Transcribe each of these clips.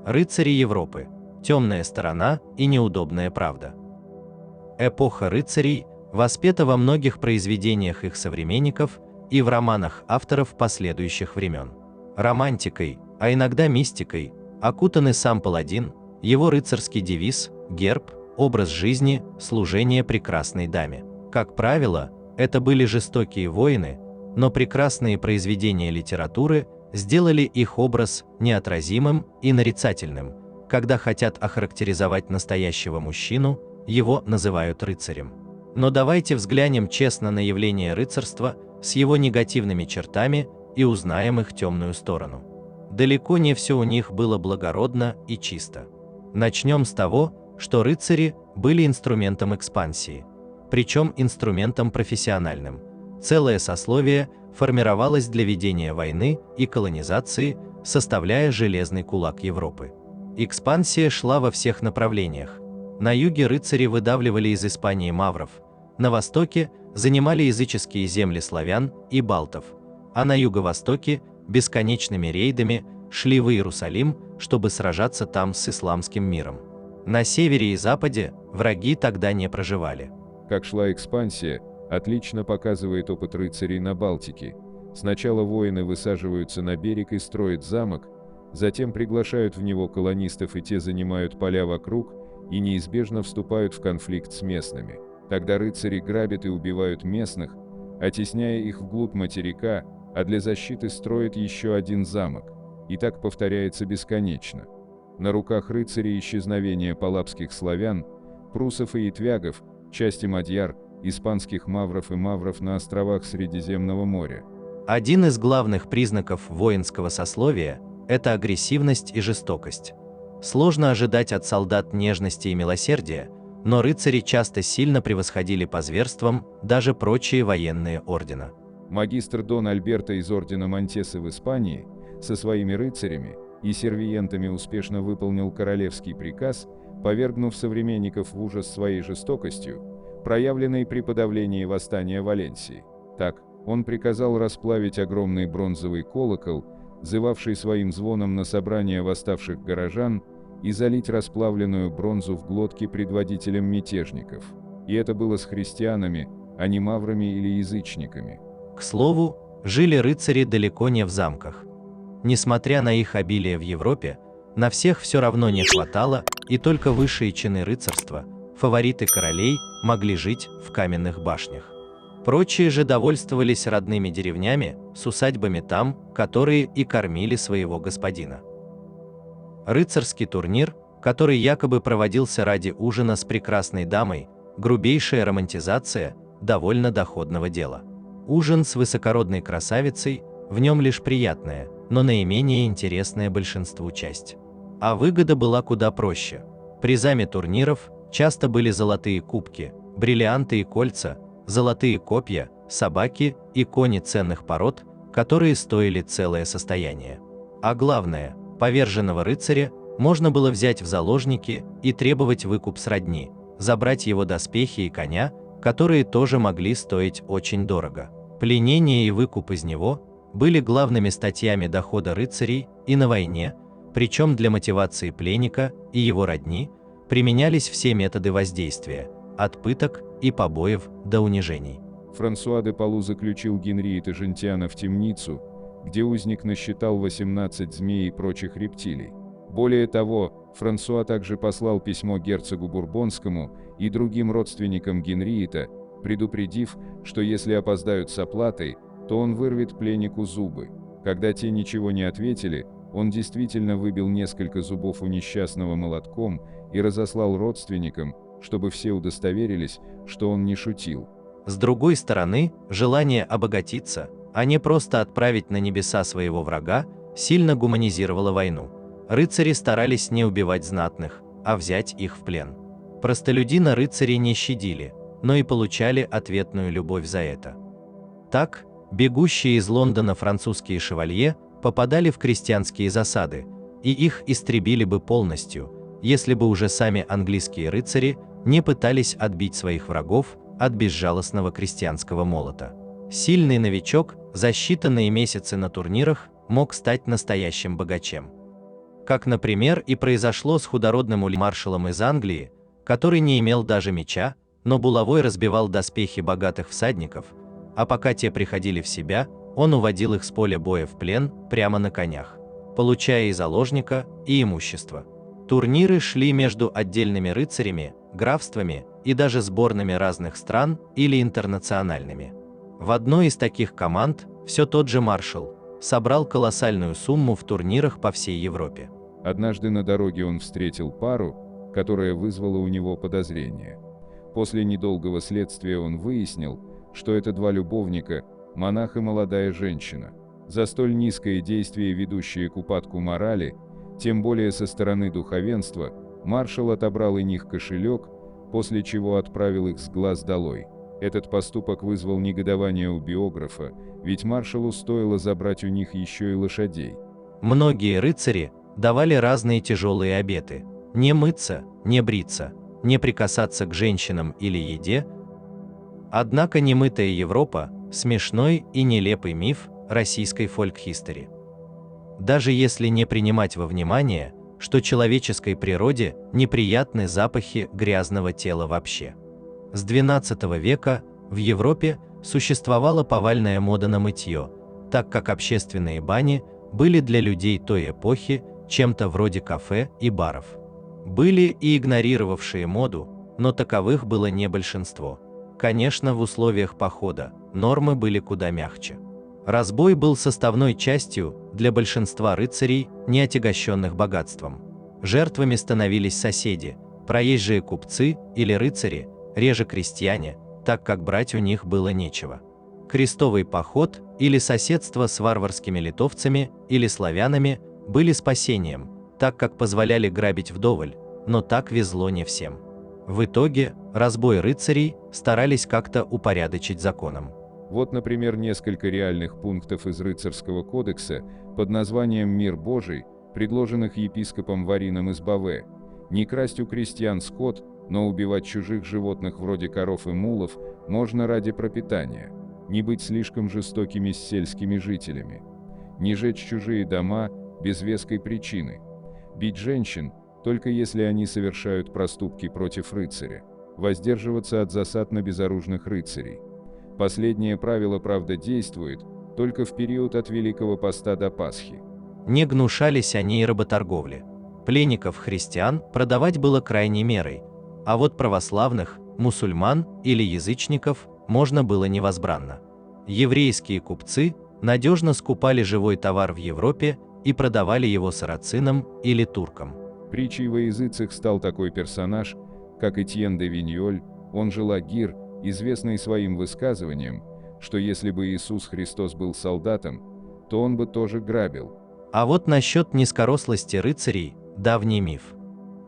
Рыцари Европы. Темная сторона и неудобная правда. Эпоха рыцарей воспета во многих произведениях их современников и в романах авторов последующих времен. Романтикой, а иногда мистикой, окутаны сам паладин, его рыцарский девиз, герб, образ жизни, служение прекрасной даме. Как правило, это были жестокие воины, но прекрасные произведения литературы сделали их образ неотразимым и нарицательным. Когда хотят охарактеризовать настоящего мужчину, его называют рыцарем. Но давайте взглянем честно на явление рыцарства с его негативными чертами и узнаем их темную сторону. Далеко не все у них было благородно и чисто. Начнем с того, что рыцари были инструментом экспансии, причем инструментом профессиональным. Целое сословие формировалось для ведения войны и колонизации, составляя железный кулак Европы. Экспансия шла во всех направлениях. На юге рыцари выдавливали из Испании мавров, на востоке занимали языческие земли славян и балтов, а на юго-востоке бесконечными рейдами шли в Иерусалим, чтобы сражаться там с исламским миром. На севере и западе враги тогда не проживали. Как шла экспансия, отлично показывает опыт рыцарей на Балтике. Сначала воины высаживаются на берег и строят замок, затем приглашают в него колонистов, и те занимают поля вокруг и неизбежно вступают в конфликт с местными. Тогда рыцари грабят и убивают местных, оттесняя их вглубь материка, а для защиты строят еще один замок. И так повторяется бесконечно. На руках рыцарей исчезновение палапских славян, прусов и ятвягов, части мадьяр, испанских мавров и мавров на островах Средиземного моря. Один из главных признаков воинского сословия – это агрессивность и жестокость. Сложно ожидать от солдат нежности и милосердия, но рыцари часто сильно превосходили по зверствам даже прочие военные ордена. Магистр Дон Альберто из ордена Монтесы в Испании со своими рыцарями и сервиентами успешно выполнил королевский приказ, повергнув современников в ужас своей жестокостью, проявленной при подавлении восстания Валенсии. Так, он приказал расплавить огромный бронзовый колокол, взывавший своим звоном на собрание восставших горожан, и залить расплавленную бронзу в глотки предводителям мятежников. И это было с христианами, а не маврами или язычниками. К слову, жили рыцари далеко не в замках. Несмотря на их обилие в Европе, на всех все равно не хватало, и только высшие чины рыцарства, фавориты королей, могли жить в каменных башнях. Прочие же довольствовались родными деревнями, с усадьбами там, которые и кормили своего господина. Рыцарский турнир, который якобы проводился ради ужина с прекрасной дамой, грубейшая романтизация довольно доходного дела. Ужин с высокородной красавицей, в нем лишь приятная, но наименее интересная большинству часть. А выгода была куда проще. Призами турниров часто были золотые кубки, бриллианты и кольца, золотые копья, собаки и кони ценных пород, которые стоили целое состояние. А главное, поверженного рыцаря можно было взять в заложники и требовать выкуп с родни, забрать его доспехи и коня, которые тоже могли стоить очень дорого. Пленение и выкуп из него были главными статьями дохода рыцарей и на войне, причем для мотивации пленника и его родни применялись все методы воздействия, от пыток и побоев до унижений. Франсуа де Палу заключил Генриетта Жентиана в темницу, где узник насчитал 18 змей и прочих рептилий. Более того, Франсуа также послал письмо герцогу Бурбонскому и другим родственникам Генриетта, предупредив, что если опоздают с оплатой, то он вырвет пленнику зубы. Когда те ничего не ответили, он действительно выбил несколько зубов у несчастного молотком и разослал родственникам, чтобы все удостоверились, что он не шутил. С другой стороны, желание обогатиться, а не просто отправить на небеса своего врага, сильно гуманизировало войну. Рыцари старались не убивать знатных, а взять их в плен. Простолюдина рыцари не щадили, но и получали ответную любовь за это. Так, бегущие из Лондона французские шевалье попадали в крестьянские засады, и их истребили бы полностью, если бы уже сами английские рыцари не пытались отбить своих врагов от безжалостного крестьянского молота. Сильный новичок за считанные месяцы на турнирах мог стать настоящим богачем. Как, например, и произошло с худородным маршалом из Англии, который не имел даже меча, но булавой разбивал доспехи богатых всадников, а пока те приходили в себя, он уводил их с поля боя в плен прямо на конях, получая и заложника, и имущество. Турниры шли между отдельными рыцарями, графствами и даже сборными разных стран или интернациональными. В одной из таких команд все тот же маршал собрал колоссальную сумму в турнирах по всей Европе. Однажды на дороге он встретил пару, которая вызвала у него подозрение. После недолгого следствия он выяснил, что это два любовника, монах и молодая женщина. За столь низкое действие, ведущее к упадку морали, тем более со стороны духовенства, маршал отобрал у них кошелек, после чего отправил их с глаз долой. Этот поступок вызвал негодование у биографа, ведь маршалу стоило забрать у них еще и лошадей. Многие рыцари давали разные тяжелые обеты: не мыться, не бриться, не прикасаться к женщинам или еде. Однако немытая Европа – смешной и нелепый миф российской фольк-хистори. Даже если не принимать во внимание, что человеческой природе неприятны запахи грязного тела вообще. С XII века в Европе существовала повальная мода на мытье, так как общественные бани были для людей той эпохи чем-то вроде кафе и баров. Были и игнорировавшие моду, но таковых было не большинство. Конечно, в условиях похода нормы были куда мягче. Разбой был составной частью для большинства рыцарей, не отягощенных богатством. Жертвами становились соседи, проезжие купцы или рыцари, реже крестьяне, так как брать у них было нечего. Крестовый поход или соседство с варварскими литовцами или славянами были спасением, так как позволяли грабить вдоволь, но так везло не всем. В итоге разбой рыцарей старались как-то упорядочить законом. Вот, например, несколько реальных пунктов из рыцарского кодекса под названием «Мир Божий», предложенных епископом Варином из Баве. Не красть у крестьян скот, но убивать чужих животных вроде коров и мулов можно ради пропитания. Не быть слишком жестокими с сельскими жителями. Не жечь чужие дома без веской причины. Бить женщин, только если они совершают проступки против рыцаря. Воздерживаться от засад на безоружных рыцарей. Последнее правило, правда, действует только в период от Великого Поста до Пасхи. Не гнушались они и работорговли. Пленников христиан продавать было крайней мерой, а вот православных, мусульман или язычников можно было невозбранно. Еврейские купцы надежно скупали живой товар в Европе и продавали его сарацинам или туркам. Притчей во языцах стал такой персонаж, как Этьен де Виньоль, он же Лагир, известный своим высказыванием, что если бы Иисус Христос был солдатом, то он бы тоже грабил. А вот насчет низкорослости рыцарей – давний миф.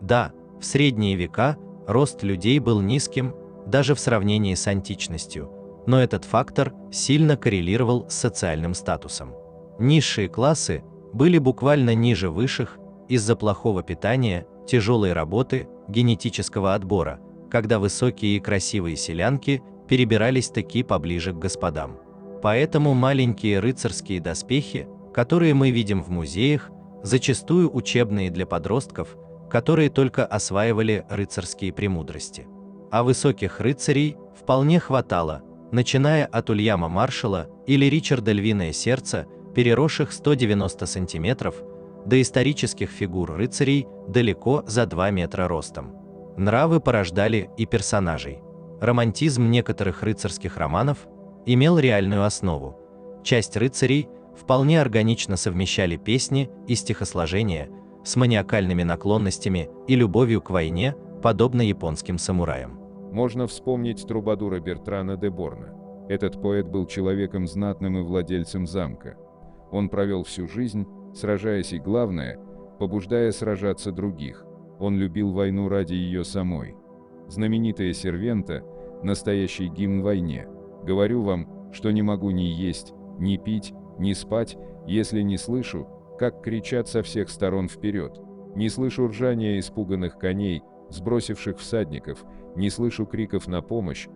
Да, в средние века рост людей был низким, даже в сравнении с античностью, но этот фактор сильно коррелировал с социальным статусом. Низшие классы были буквально ниже высших из-за плохого питания, тяжелой работы, генетического отбора, когда высокие и красивые селянки перебирались таки поближе к господам. Поэтому маленькие рыцарские доспехи, которые мы видим в музеях, зачастую учебные для подростков, которые только осваивали рыцарские премудрости. А высоких рыцарей вполне хватало, начиная от Ульяма Маршала или Ричарда Львиное Сердце, переросших 190 сантиметров, до исторических фигур рыцарей далеко за 2 метра ростом. Нравы порождали и персонажей. Романтизм некоторых рыцарских романов имел реальную основу. Часть рыцарей вполне органично совмещали песни и стихосложения с маниакальными наклонностями и любовью к войне, подобно японским самураям. Можно вспомнить трубадура Бертрана де Борна. Этот поэт был человеком знатным и владельцем замка. Он провел всю жизнь, сражаясь и, главное, побуждая сражаться других. Он любил войну ради ее самой. Знаменитая «Сервента» – настоящий гимн войне. Говорю вам, что не могу ни есть, ни пить, ни спать, если не слышу, как кричат со всех сторон вперед. Не слышу ржания испуганных коней, сбросивших всадников, не слышу криков на помощь,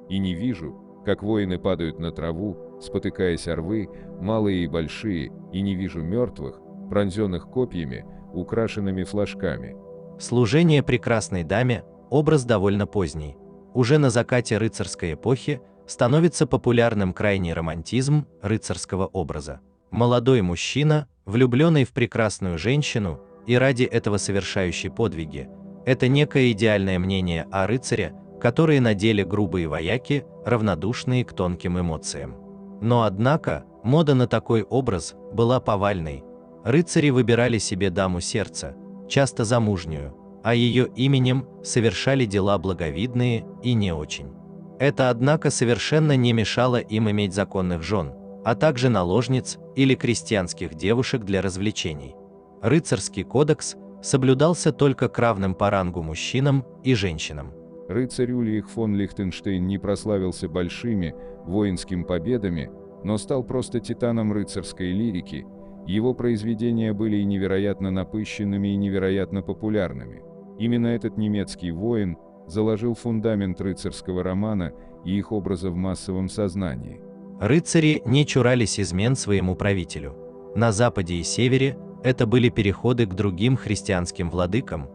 и не вижу, как воины падают на траву, спотыкаясь о рвы, малые и большие, и не вижу мертвых, пронзенных копьями, украшенными флажками. Служение прекрасной даме – образ довольно поздний. Уже на закате рыцарской эпохи становится популярным крайний романтизм рыцарского образа. Молодой мужчина, влюбленный в прекрасную женщину и ради этого совершающий подвиги – это некое идеальное мнение о рыцаре, которые на деле грубые вояки, равнодушные к тонким эмоциям. Но однако, мода на такой образ была повальной. Рыцари выбирали себе даму сердца, часто замужнюю, а ее именем совершали дела благовидные и не очень. Это, однако, совершенно не мешало им иметь законных жен, а также наложниц или крестьянских девушек для развлечений. Рыцарский кодекс соблюдался только к равным по рангу мужчинам и женщинам. Рыцарь Ульрих фон Лихтенштейн не прославился большими воинскими победами, но стал просто титаном рыцарской лирики. Его произведения были и невероятно напыщенными, и невероятно популярными. Именно этот немецкий воин заложил фундамент рыцарского романа и их образа в массовом сознании. Рыцари не чурались измен своему правителю. На западе и севере это были переходы к другим христианским владыкам.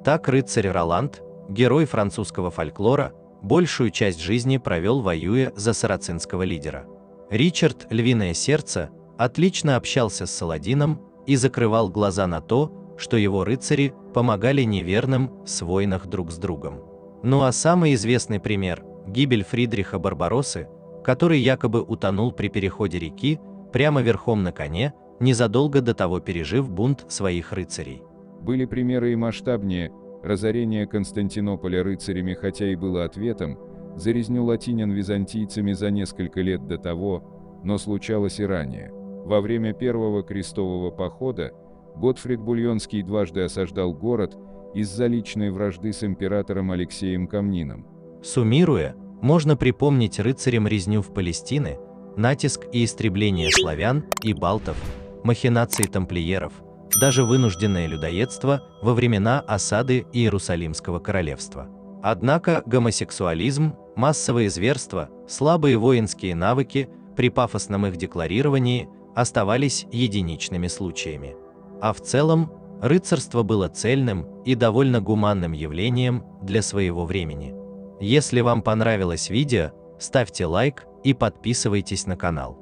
Так рыцарь Роланд, герой французского фольклора, большую часть жизни провел, воюя за сарацинского лидера. Ричард «Львиное сердце» отлично общался с Саладином и закрывал глаза на то, что его рыцари помогали неверным в войнах друг с другом. Ну а самый известный пример – гибель Фридриха Барбароссы, который якобы утонул при переходе реки прямо верхом на коне, незадолго до того пережив бунт своих рыцарей. Были примеры и масштабнее. Разорение Константинополя рыцарями, хотя и было ответом за резню латинян византийцами за несколько лет до того, но случалось и ранее. Во время Первого крестового похода Готфрид Бульонский дважды осаждал город из-за личной вражды с императором Алексеем Комнином. Суммируя, можно припомнить рыцарям резню в Палестине, натиск и истребление славян и балтов, махинации тамплиеров, даже вынужденное людоедство во времена осады Иерусалимского королевства. Однако гомосексуализм, массовые зверства, слабые воинские навыки при пафосном их декларировании оставались единичными случаями. А в целом, рыцарство было цельным и довольно гуманным явлением для своего времени. Если вам понравилось видео, ставьте лайк и подписывайтесь на канал.